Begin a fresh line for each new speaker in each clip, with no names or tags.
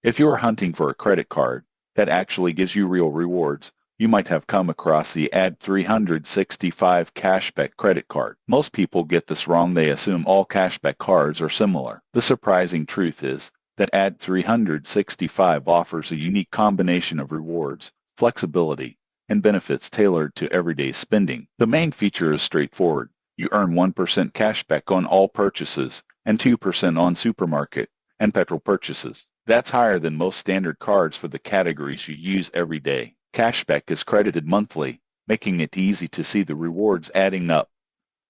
If you are hunting for a credit card that actually gives you real rewards, you might have come across the Add 365 Cashback credit card. Most people get this wrong. They assume all cashback cards are similar. The surprising truth is that Add 365 offers a unique combination of rewards, flexibility, and benefits tailored to everyday spending. The main feature is straightforward. You earn 1% cashback on all purchases and 2% on supermarket and petrol purchases. That's higher than most standard cards for the categories you use every day. Cashback is credited monthly, making it easy to see the rewards adding up.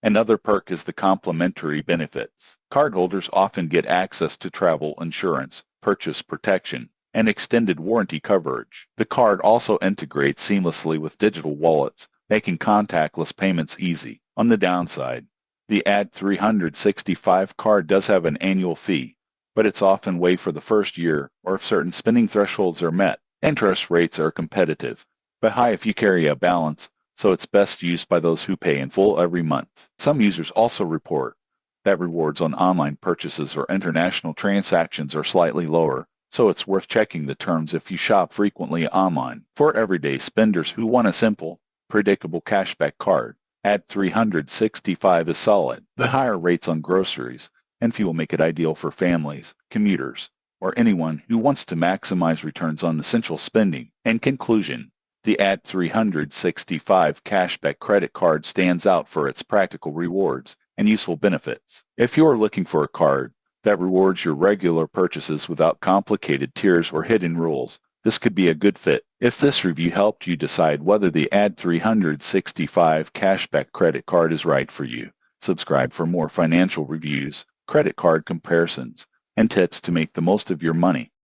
Another perk is the complimentary benefits. Cardholders often get access to travel insurance, purchase protection, and extended warranty coverage. The card also integrates seamlessly with digital wallets, making contactless payments easy. On the downside, the Add 365 card does have an annual fee, but it's often waived for the first year or if certain spending thresholds are met. Interest rates are competitive, but high if you carry a balance, so it's best used by those who pay in full every month. Some users also report that rewards on online purchases or international transactions are slightly lower, so it's worth checking the terms if you shop frequently online. For everyday spenders who want a simple, predictable cashback card, Add 365 is solid. The higher rates on groceries and fuel make it ideal for families, commuters, or anyone who wants to maximize returns on essential spending. In conclusion, the Add 365 Cashback credit card stands out for its practical rewards and useful benefits. If you are looking for a card that rewards your regular purchases without complicated tiers or hidden rules, this could be a good fit. If this review helped you decide whether the Add 365 Cashback credit card is right for you, subscribe for more financial reviews, credit card comparisons, and tips to make the most of your money.